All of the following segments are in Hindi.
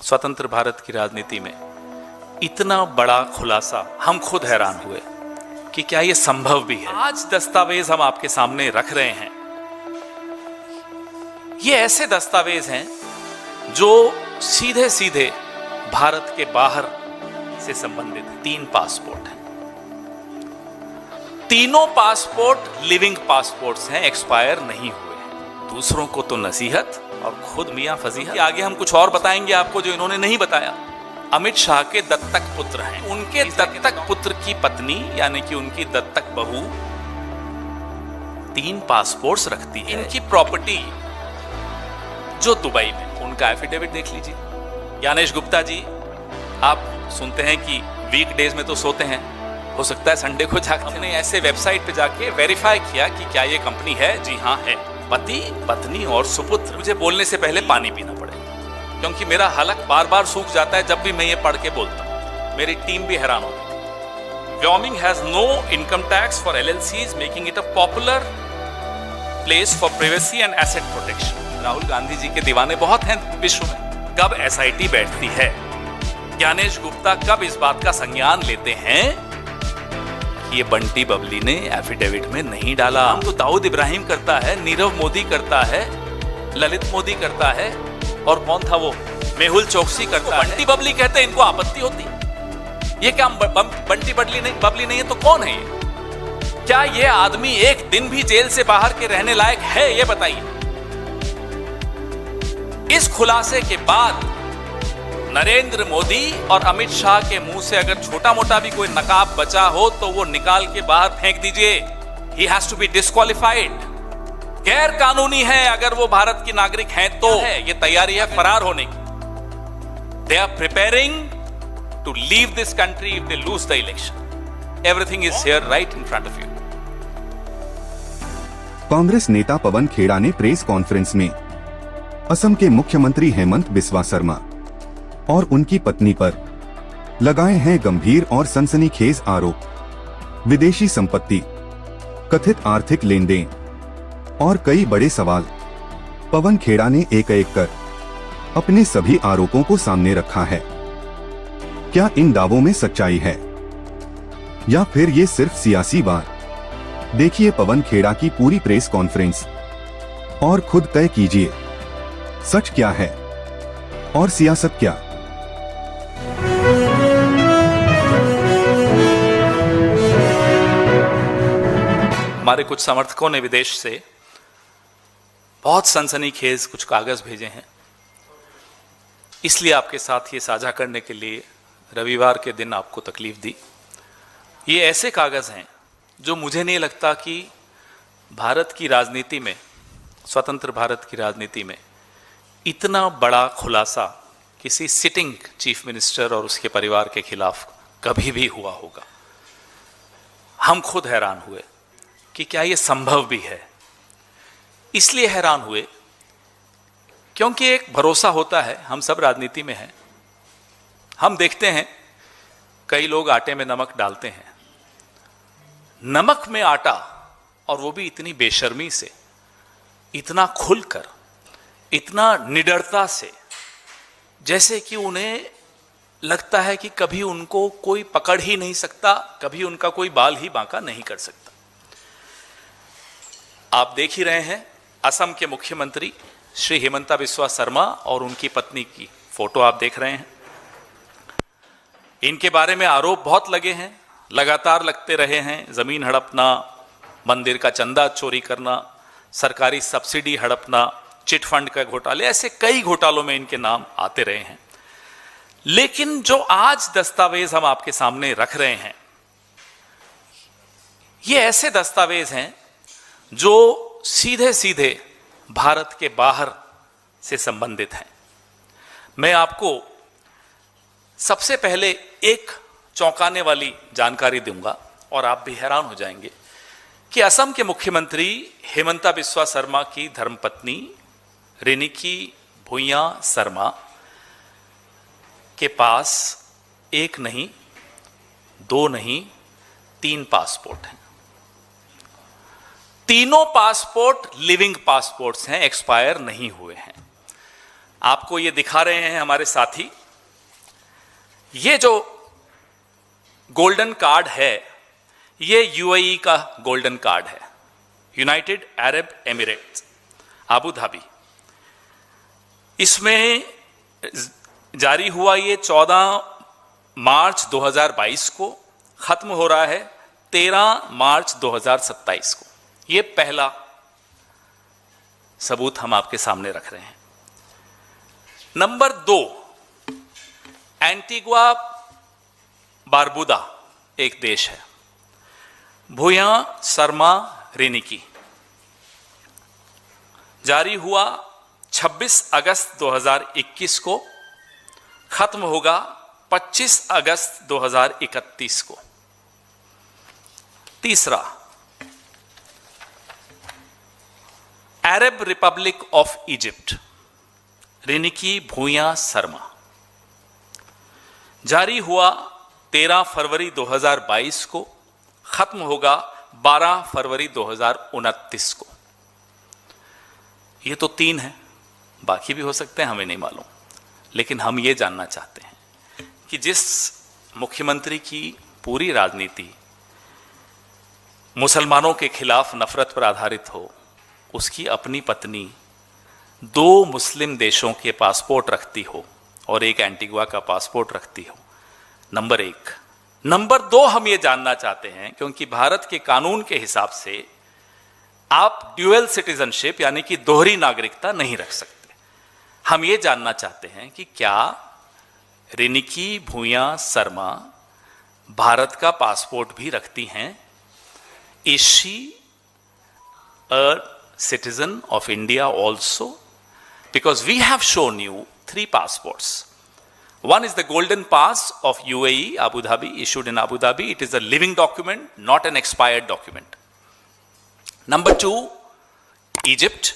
स्वतंत्र भारत की राजनीति में इतना बड़ा खुलासा, हम खुद हैरान हुए कि क्या ये संभव भी है। आज दस्तावेज हम आपके सामने रख रहे हैं, ये ऐसे दस्तावेज हैं जो सीधे सीधे भारत के बाहर से संबंधित 3 पासपोर्ट हैं। तीनों पासपोर्ट लिविंग पासपोर्ट्स हैं, एक्सपायर नहीं हुए हैं। दूसरों को तो नसीहत और खुद मियां फजीहत। आगे हम कुछ और बताएंगे आपको जो इन्होंने नहीं बताया। अमित शाह के दत्तक पुत्र हैं, उनके दत्तक पुत्र की पत्नी यानी कि उनकी दत्तक बहू 3 पासपोर्ट्स रखती है। इनकी प्रॉपर्टी जो दुबई में, उनका एफिडेविट देख लीजिए। ज्ञानेश गुप्ता जी, आप सुनते हैं कि वीकडेज में तो सोते हैं, हो सकता है संडे को जाकर हमने ऐसे वेबसाइट पे जाके वेरीफाई किया कि क्या ये कंपनी है। जी हाँ है। पति, पत्नी और सुपुत्र। मुझे बोलने से पहले पानी पीना पड़ेगा क्योंकि मेरा हलक बार बार सूख जाता है जब भी मैं ये पढ़ के बोलता हूं। मेरी टीम भी हैरान होती है। Wyoming has no income tax for LLCs, making it a popular place for privacy and asset protection. Rahul Gandhi ji के दीवाने बहुत हैं विश्व में। कब SIT बैठती है? ज्ञानेश गुप्ता कब इस बात का संज्ञान लेते हैं कि ये बंटी बबली ने एफिडेविट में नहीं डाला? हम तो दाऊद इब्राहिम करता है, नीरव मोदी करता है, ललित मोदी करता है, और कौन था वो, मेहुल चोकसी करता है। बंटी बबली कहते हैं, इनको आपत्ति होती। ये क्या बंटी बबली नहीं है तो कौन है ये? क्या ये आदमी एक दिन भी जेल से बाहर के रहने लायक है? ये बताइए। इस खुलासे के बाद नरेंद्र मोदी और अमित शाह के मुंह से अगर छोटा मोटा भी कोई नकाब बचा हो तो वो निकाल के बाहर फेंक दीजिए। He has to be disqualified। गैर कानूनी है अगर वो भारत की नागरिक हैं तो ये तैयारी है फरार होने की। They are preparing to leave this country if they lose the election. Everything is here right in front of you। Congress नेता पवन खेड़ा ने प्रेस कॉन्फ्रेंस में असम के मुख्यमंत्री हेमंत बिस्वा शर्मा और उनकी पत्नी पर लगाए हैं गंभीर और सनसनीखेज आरोप। विदेशी संपत्ति, कथित आर्थिक लेन देन और कई बड़े सवाल। पवन खेड़ा ने एक एक कर अपने सभी आरोपों को सामने रखा है। क्या इन दावों में सच्चाई है या फिर ये सिर्फ सियासी वार? देखिए पवन खेड़ा की पूरी प्रेस कॉन्फ्रेंस और खुद तय कीजिए सच क्या है और सियासत क्या। हमारे कुछ समर्थकों ने विदेश से बहुत सनसनीखेज कुछ कागज भेजे हैं, इसलिए आपके साथ ये साझा करने के लिए रविवार के दिन आपको तकलीफ दी। ये ऐसे कागज हैं जो मुझे नहीं लगता कि भारत की राजनीति में, स्वतंत्र भारत की राजनीति में इतना बड़ा खुलासा किसी सिटिंग चीफ मिनिस्टर और उसके परिवार के खिलाफ कभी भी हुआ होगा। हम खुद हैरान हुए कि क्या ये संभव भी है। इसलिए हैरान हुए क्योंकि एक भरोसा होता है, हम सब राजनीति में हैं, हम देखते हैं कई लोग आटे में नमक डालते हैं। नमक में आटा, और वो भी इतनी बेशर्मी से, इतना खुलकर, इतना निडरता से, जैसे कि उन्हें लगता है कि कभी उनको कोई पकड़ ही नहीं सकता, कभी उनका कोई बाल ही बांका नहीं कर सकता। आप देख ही रहे हैं असम के मुख्यमंत्री श्री हिमंता बिस्वा शर्मा और उनकी पत्नी की फोटो आप देख रहे हैं। इनके बारे में आरोप बहुत लगे हैं, लगातार लगते रहे हैं। जमीन हड़पना, मंदिर का चंदा चोरी करना, सरकारी सब्सिडी हड़पना, चिट फंड का घोटाले, ऐसे कई घोटालों में इनके नाम आते रहे हैं। लेकिन जो आज दस्तावेज हम आपके सामने रख रहे हैं, ये ऐसे दस्तावेज हैं जो सीधे सीधे भारत के बाहर से संबंधित हैं। मैं आपको सबसे पहले एक चौंकाने वाली जानकारी दूंगा और आप भी हैरान हो जाएंगे कि असम के मुख्यमंत्री हेमंता बिस्वा शर्मा की धर्मपत्नी रिनिकी भुइयां शर्मा के पास एक नहीं, 2 नहीं, 3 पासपोर्ट हैं। तीनों पासपोर्ट लिविंग पासपोर्ट्स हैं, एक्सपायर नहीं हुए हैं। आपको ये दिखा रहे हैं हमारे साथी। ये जो गोल्डन कार्ड है ये यूएई का गोल्डन कार्ड है, United Arab Emirates, Abu Dhabi. इसमें जारी हुआ ये 14 मार्च 2022 को, खत्म हो रहा है 13 मार्च 2027 को। ये पहला सबूत हम आपके सामने रख रहे हैं। नंबर 2, एंटीगुआ बारबुदा एक देश है, भूया शर्मा रेनिकी, जारी हुआ 26 अगस्त 2021 को, खत्म होगा 25 अगस्त 2031 को। तीसरा, Arab Republic of Egypt, रेनिकी Bhuyan Sharma, जारी हुआ 13 फरवरी 2022 को, खत्म होगा 12 फरवरी 2029 को। ये तो 3 है, बाकी भी हो सकते हैं, हमें नहीं मालूम। लेकिन हम ये जानना चाहते हैं कि जिस मुख्यमंत्री की पूरी राजनीति मुसलमानों के खिलाफ नफरत पर आधारित हो, उसकी अपनी पत्नी 2 मुस्लिम देशों के पासपोर्ट रखती हो और एक एंटीगुआ का पासपोर्ट रखती हो, नंबर 1। नंबर 2, हम ये जानना चाहते हैं क्योंकि भारत के कानून के हिसाब से आप ड्यूअल सिटीजनशिप यानी कि दोहरी नागरिकता नहीं रख सकते। हम ये जानना चाहते हैं कि क्या रेनिकी भूया शर्मा भारत का पासपोर्ट भी रखती हैं? Is she a citizen of India also? Because we have shown you 3 passports. One is the golden pass of UAE, Abu Dhabi, issued in Abu Dhabi. It is a living document, not an expired document. Number 2, Egypt,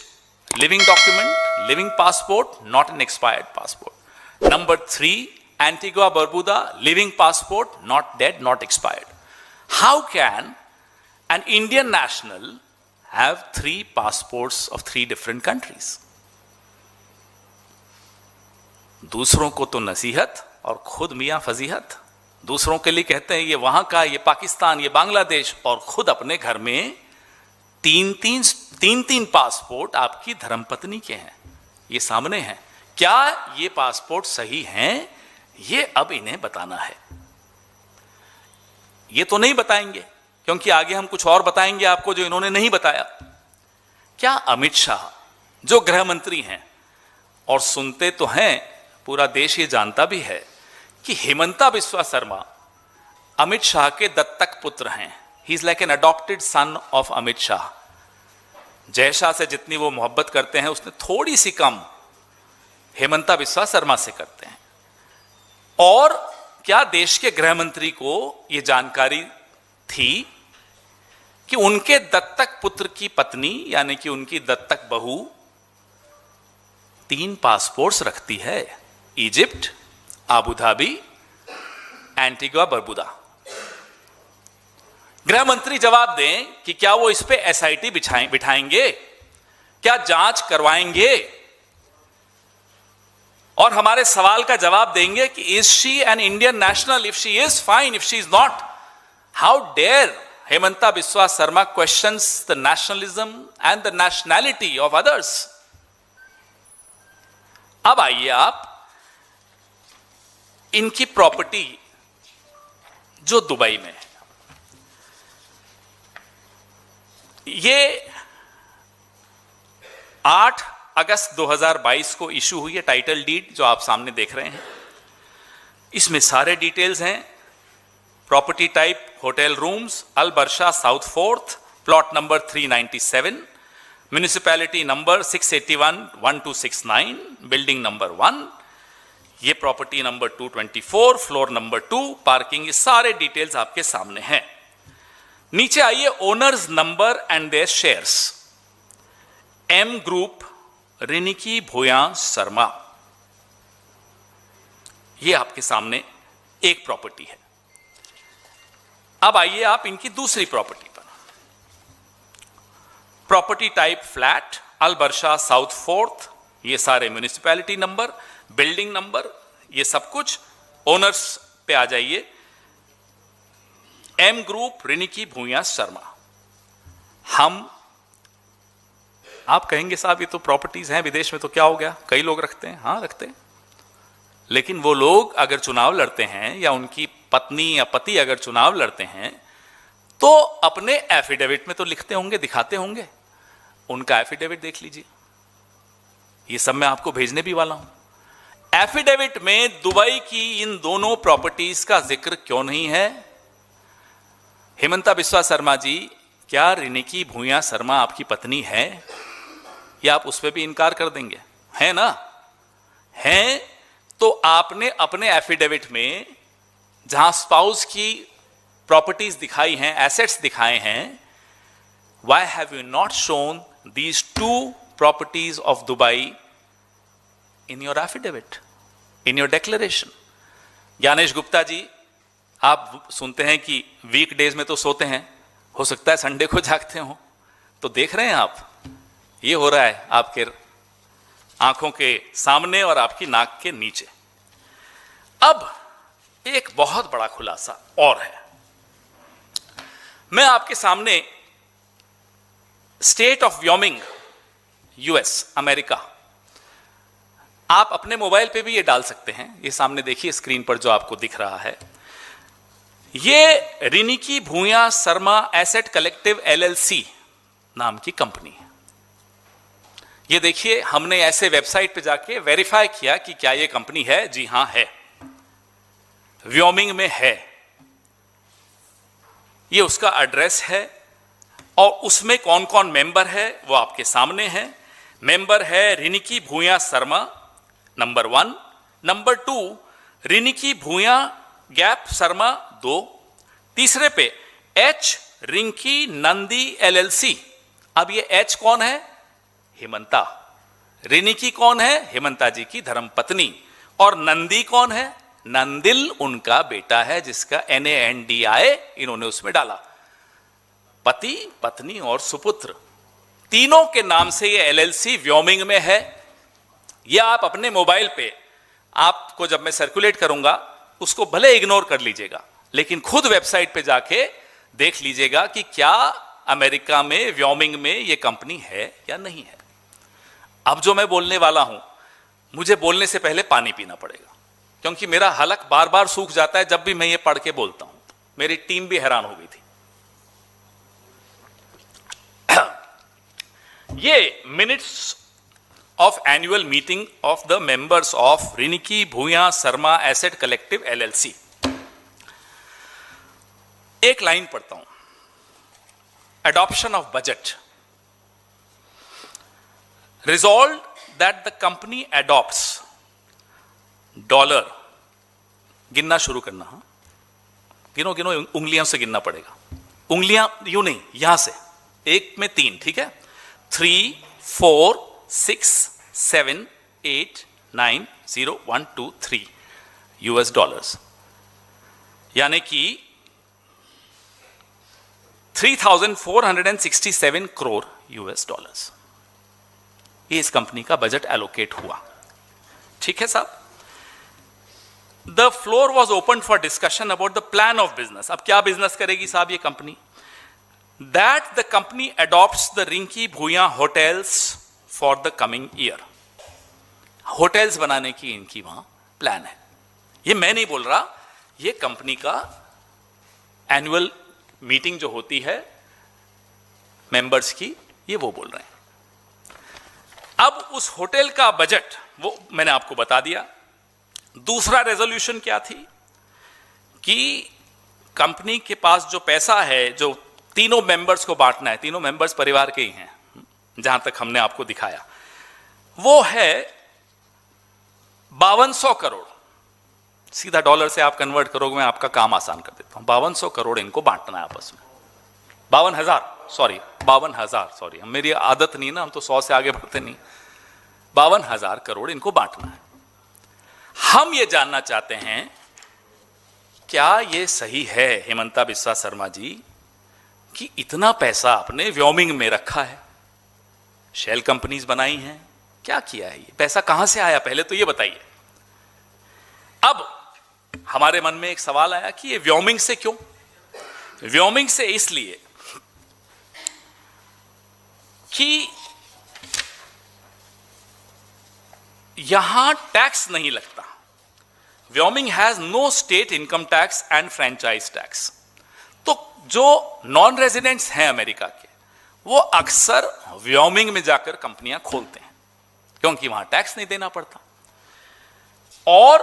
living document, living passport, not an expired passport. Number 3, Antigua Barbuda, living passport, not dead, not expired. How can an Indian national have 3 passports of 3 different countries? दूसरों को तो नसीहत और खुद मियां फजीहत। दूसरों के लिए कहते हैं ये वहां का, ये पाकिस्तान, ये बांग्लादेश, और खुद अपने घर में 3 पासपोर्ट आपकी धर्मपत्नी के हैं, ये सामने हैं। क्या ये पासपोर्ट सही हैं? ये अब इन्हें बताना है। ये तो नहीं बताएंगे क्योंकि आगे हम कुछ और बताएंगे आपको जो इन्होंने नहीं बताया। क्या अमित शाह जो गृह मंत्री हैं, और सुनते तो हैं, पूरा देश ये जानता भी है कि हेमंता बिस्वा शर्मा अमित शाह के दत्तक पुत्र हैं। He is like an adopted son of Amit Shah. Jay Shah से जितनी वो मोहब्बत करते हैं उसने थोड़ी सी कम हेमंता बिस्वा शर्मा से करते हैं। और क्या देश के गृह मंत्री को यह जानकारी थी कि उनके दत्तक पुत्र की पत्नी यानी कि उनकी दत्तक बहू 3 पासपोर्ट्स रखती है? Egypt, Abu Dhabi, Antigua Barbuda. गृह मंत्री जवाब दें कि क्या वो इस पे एसआईटी बिठाएंगे, क्या जांच करवाएंगे और हमारे सवाल का जवाब देंगे कि is she an Indian national? If she is, fine. If she is not, how dare Himanta Biswa Sarma questions the nationalism and the nationality of others? अब आइए आप इनकी प्रॉपर्टी जो दुबई में है, ये 8 अगस्त 2022 को इशू हुई है टाइटल डीड जो आप सामने देख रहे हैं। इसमें सारे डिटेल्स हैं। Property type hotel rooms, Al Barsha South 4th, plot number 397, municipality number 681-1269, building number 1, ये property number 224, floor number 2, parking, ये सारे डिटेल्स आपके सामने हैं। नीचे आइए, owners number and their shares. M group, Rinki Bhuyan Sharma, ये आपके सामने एक प्रॉपर्टी है। अब आइए आप इनकी दूसरी प्रॉपर्टी पर। प्रॉपर्टी टाइप फ्लैट, अल बर्शा साउथ 4th, ये सारे म्युनिसिपैलिटी नंबर, बिल्डिंग नंबर, ये सब कुछ ओनर्स पे आ जाइए। एम ग्रुप, रिनिकी भूया शर्मा। आप कहेंगे साहब ये तो प्रॉपर्टीज हैं विदेश में, तो क्या हो गया, कई लोग रखते हैं। हाँ रखते हैं, लेकिन वो लोग अगर चुनाव लड़ते हैं या उनकी पत्नी या पति अगर चुनाव लड़ते हैं तो अपने एफिडेविट में तो लिखते होंगे, दिखाते होंगे। उनका एफिडेविट देख लीजिए, ये सब मैं आपको भेजने भी वाला हूं। एफिडेविट में दुबई की इन दोनों प्रॉपर्टीज का जिक्र क्यों नहीं है? हेमंता बिस्वा शर्मा जी, क्या रिनिकी भूया शर्मा आपकी पत्नी है? या आप उस पर भी इनकार कर देंगे? है ना? है तो आपने अपने एफिडेविट में जहां स्पाउस की प्रॉपर्टीज दिखाई हैं, एसेट्स दिखाए हैं, why have you not shown these two properties of Dubai in your affidavit, in your declaration? Gyanesh Gupta ji, आप सुनते हैं कि वीक डेज में तो सोते हैं, हो सकता है संडे को जागते हो, तो देख रहे हैं आप ये हो रहा है आपके आंखों के सामने और आपकी नाक के नीचे। अब एक बहुत बड़ा खुलासा और है, मैं आपके सामने state of Wyoming, US, America, आप अपने मोबाइल पे भी ये डाल सकते हैं, ये सामने देखिए स्क्रीन पर जो आपको दिख रहा है, ये रिनिकी भूया शर्मा एसेट कलेक्टिव एलएलसी नाम की कंपनी है। ये देखिए, हमने ऐसे वेबसाइट पे जाके वेरीफाई किया कि क्या ये कंपनी है। जी हां है, व्योमिंग में है, ये उसका एड्रेस है और उसमें कौन कौन मेंबर है वो आपके सामने है। मेंबर है रिनिकी भूया शर्मा नंबर 1, नंबर 2 रिनिकी भूया गैप शर्मा 2, तीसरे पे एच रिंकी नंदी एलएलसी। अब ये एच कौन है? हेमंता। रिनिकी कौन है? हेमंता जी की धर्मपत्नी। और नंदी कौन है? नंदिल उनका बेटा है, जिसका NANDI इन्होंने उसमें डाला। पति, पत्नी और सुपुत्र, तीनों के नाम से ये एलएलसी व्योमिंग में है। ये आप अपने मोबाइल पे, आपको जब मैं सर्कुलेट करूंगा उसको भले इग्नोर कर लीजिएगा, लेकिन खुद वेबसाइट पे जाके देख लीजिएगा कि क्या अमेरिका में व्योमिंग में ये कंपनी है या नहीं है। अब जो मैं बोलने वाला हूं, मुझे बोलने से पहले पानी पीना पड़ेगा, क्योंकि मेरा हलक बार बार सूख जाता है जब भी मैं ये पढ़ के बोलता हूं। मेरी टीम भी हैरान हो गई थी। ये minutes of annual meeting of the members of Riniki Bhuya Sharma Asset Collective LLC। एक लाइन पढ़ता हूं, adoption of budget, resolved that the company adopts $, गिनना शुरू करना। हाँ, गिनो गिनो, उंगलियों से गिनना पड़ेगा, उंगलियां यूं नहीं, यहां से, एक में 3, ठीक है, 3, 4, 6, 7, 8, 9, 0, 1, 2, 3 US डॉलर्स, यानी कि 3,467 करोड़ US डॉलर्स। ये इस कंपनी का बजट एलोकेट हुआ। ठीक है साहब। The floor was open for discussion about the plan of business. अब क्या बिजनेस करेगी साहब ये company? That the company adopts the Rinki Bhuyan hotels for the coming year. Hotels बनाने की इनकी वहां प्लान है। ये मैं नहीं बोल रहा, ये कंपनी का एनुअल मीटिंग जो होती है मेंबर्स की, ये वो बोल रहे हैं। अब उस होटल का बजट वो मैंने आपको बता दिया। दूसरा रेजोल्यूशन क्या थी कि कंपनी के पास जो पैसा है, जो तीनों मेंबर्स को बांटना है, तीनों मेंबर्स परिवार के ही हैं जहां तक हमने आपको दिखाया, वो है 5200 करोड़। सीधा डॉलर से आप कन्वर्ट करोगे, मैं आपका काम आसान कर देता हूं। 5200 करोड़ इनको बांटना है आपस में। 52,000 सॉरी, मेरी आदत नहीं ना, हम तो 100 से आगे बढ़ते नहीं। 52,000 करोड़ इनको बांटना है। हम ये जानना चाहते हैं, क्या ये सही है हेमंता बिस्वा शर्मा जी कि इतना पैसा आपने व्योमिंग में रखा है, शेल कंपनीज बनाई हैं, क्या किया है, ये पैसा कहां से आया, पहले तो ये बताइए। अब हमारे मन में एक सवाल आया कि ये व्योमिंग से क्यों? व्योमिंग से इसलिए कि यहां टैक्स नहीं लगता। Wyoming has no state income tax and franchise tax. तो जो नॉन रेजिडेंट्स हैं अमेरिका के, वो अक्सर व्योमिंग में जाकर कंपनियां खोलते हैं क्योंकि वहां टैक्स नहीं देना पड़ता। और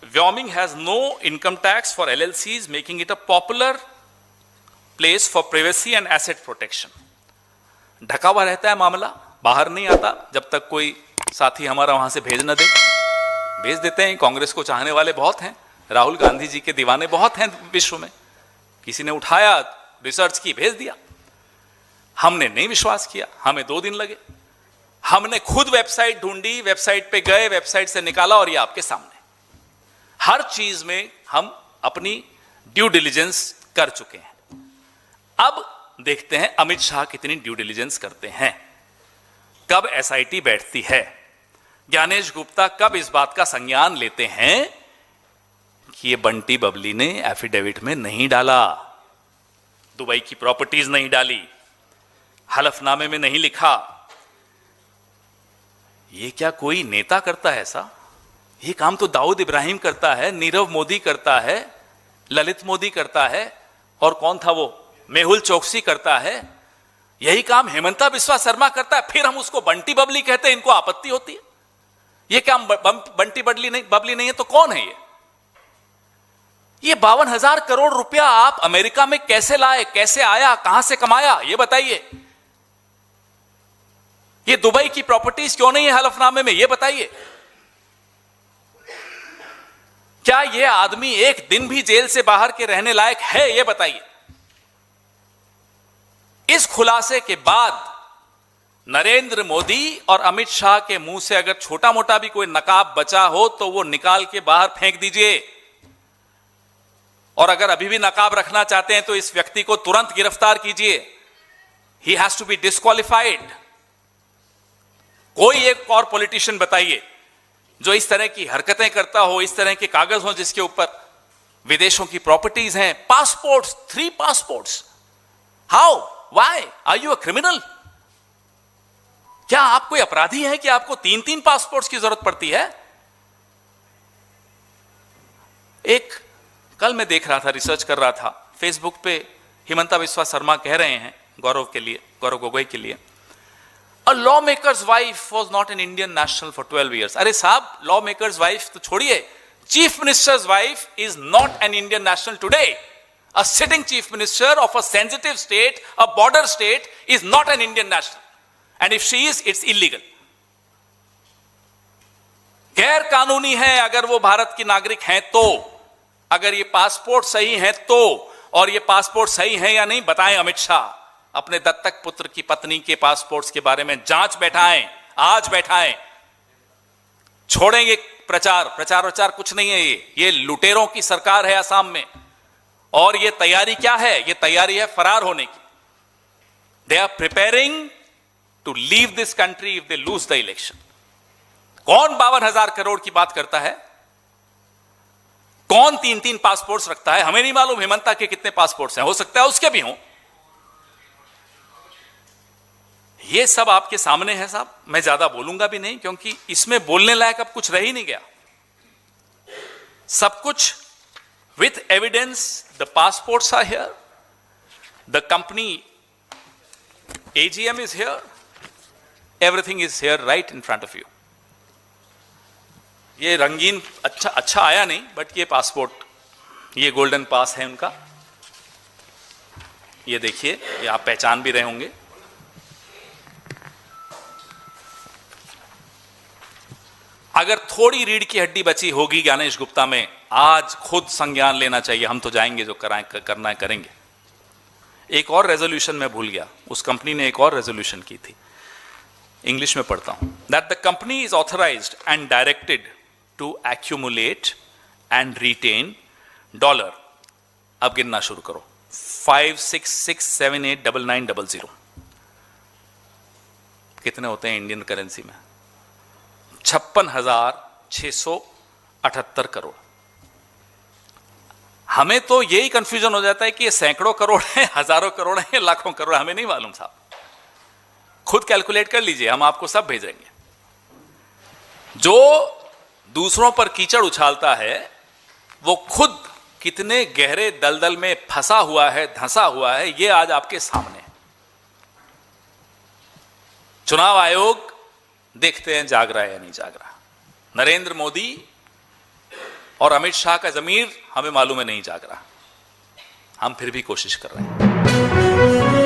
Wyoming has no income tax for LLCs, making it a popular place for privacy and asset protection. ढका हुआ रहता है मामला, बाहर नहीं आता जब तक कोई साथी हमारा वहां से भेज न दे। भेज देते हैं, कांग्रेस को चाहने वाले बहुत हैं, राहुल गांधी जी के दीवाने बहुत हैं विश्व में। किसी ने उठाया, रिसर्च की, भेज दिया। हमने नहीं विश्वास किया, हमें 2 दिन लगे। हमने खुद वेबसाइट ढूंढी, वेबसाइट पे गए, वेबसाइट से निकाला और ये आपके सामने। हर चीज में हम अपनी ड्यू डिलिजेंस कर चुके हैं। अब देखते हैं अमित शाह कितनी ड्यू डिलिजेंस करते हैं, कब SIT बैठती है, ज्ञानेश गुप्ता कब इस बात का संज्ञान लेते हैं कि ये बंटी बबली ने एफिडेविट में नहीं डाला, दुबई की प्रॉपर्टीज नहीं डाली, हलफनामे में नहीं लिखा। ये क्या कोई नेता करता है ऐसा? ये काम तो दाऊद इब्राहिम करता है, नीरव मोदी करता है, ललित मोदी करता है, और कौन था वो, मेहुल चोकसी करता है। यही काम हेमंता बिस्वा शर्मा करता है। फिर हम उसको बंटी बबली कहते हैं, इनको आपत्ति होती है। ये काम बंटी बबली नहीं है तो कौन है ये 52,000 करोड़ रुपया आप अमेरिका में कैसे लाए, कैसे आया, कहां से कमाया, ये बताइए। ये दुबई की प्रॉपर्टीज क्यों नहीं है हलफनामे में, ये बताइए। क्या ये आदमी एक दिन भी जेल से बाहर के रहने लायक है, ये बताइए। इस खुलासे के बाद नरेंद्र मोदी और अमित शाह के मुंह से अगर छोटा मोटा भी कोई नकाब बचा हो तो वो निकाल के बाहर फेंक दीजिए। और अगर अभी भी नकाब रखना चाहते हैं तो इस व्यक्ति को तुरंत गिरफ्तार कीजिए। He has to be disqualified. कोई एक और पॉलिटिशियन बताइए जो इस तरह की हरकतें करता हो, इस तरह के कागज हो जिसके ऊपर विदेशों की प्रॉपर्टीज हैं, passports, 3 passports. How, why are you a criminal? क्या आप कोई अपराधी हैं कि आपको 3-3 पासपोर्ट्स की जरूरत पड़ती है? कल मैं देख रहा था, रिसर्च कर रहा था फेसबुक पे, हिमंता बिस्वा शर्मा कह रहे हैं गौरव गोगोई के लिए, a law makers wife was not an Indian national for 12 years। अरे साहब, लॉ मेकर्स वाइफ तो छोड़िए, chief ministers wife is not an Indian national today. A sitting chief minister of a sensitive state, a border state, is not an Indian national. And if she is, it's illegal. गैर कानूनी है अगर वो भारत की नागरिक हैं तो। अगर ये पासपोर्ट सही है तो, और ये पासपोर्ट सही है या नहीं बताएं अमित शाह। अपने दत्तक पुत्र की पत्नी के पासपोर्ट्स के बारे में जांच बैठाएं, आज बैठाएं। छोड़ेंगे प्रचार कुछ नहीं है। ये लुटेरों की सरकार है असम में, और ये तैयारी क्या है? ये तैयारी है फरार होने की। They are preparing to leave this country if they lose the election. कौन 52,000 करोड़ की बात करता है? कौन 3-3 पासपोर्ट्स रखता है? हमें नहीं मालूम हेमंता के कितने पासपोर्ट्स हैं, हो सकता है उसके भी हों। ये सब आपके सामने है साहब, मैं ज्यादा बोलूंगा भी नहीं क्योंकि इसमें बोलने लायक अब कुछ रह ही नहीं गया। सब कुछ with evidence, the passports are here, the company AGM is here, everything is here right in front of you. ये रंगीन अच्छा आया नहीं, बट ये पासपोर्ट, ये गोल्डन पास है उनका। ये देखिए, ये आप पहचान भी रहे होंगे। अगर थोड़ी रीढ़ की हड्डी बची होगी ज्ञानेश गुप्ता में, आज खुद संज्ञान लेना चाहिए। हम तो जाएंगे, जो करना है करेंगे। एक और रेजोल्यूशन मैं भूल गया, उस कंपनी ने एक और रेजोल्यूशन की थी, इंग्लिश में पढ़ता हूं। That the company is authorised and directed to accumulate and retain $, अब गिनना शुरू करो, 566789900 कितने होते हैं इंडियन करेंसी में? 56,678 करोड़। हमें तो यही कंफ्यूजन हो जाता है कि ये सैकड़ों करोड़ है, हजारों करोड़ है, लाखों करोड़, हमें नहीं मालूम साहब। खुद कैलकुलेट कर लीजिए, हम आपको सब भेजेंगे। जो दूसरों पर कीचड़ उछालता है वो खुद कितने गहरे दलदल में फंसा हुआ है, धंसा हुआ है, ये आज आपके सामने है। चुनाव आयोग देखते हैं जाग रहा है या नहीं जाग रहा। नरेंद्र मोदी और अमित शाह का जमीर हमें मालूम है नहीं जाग रहा। हम फिर भी कोशिश कर रहे हैं।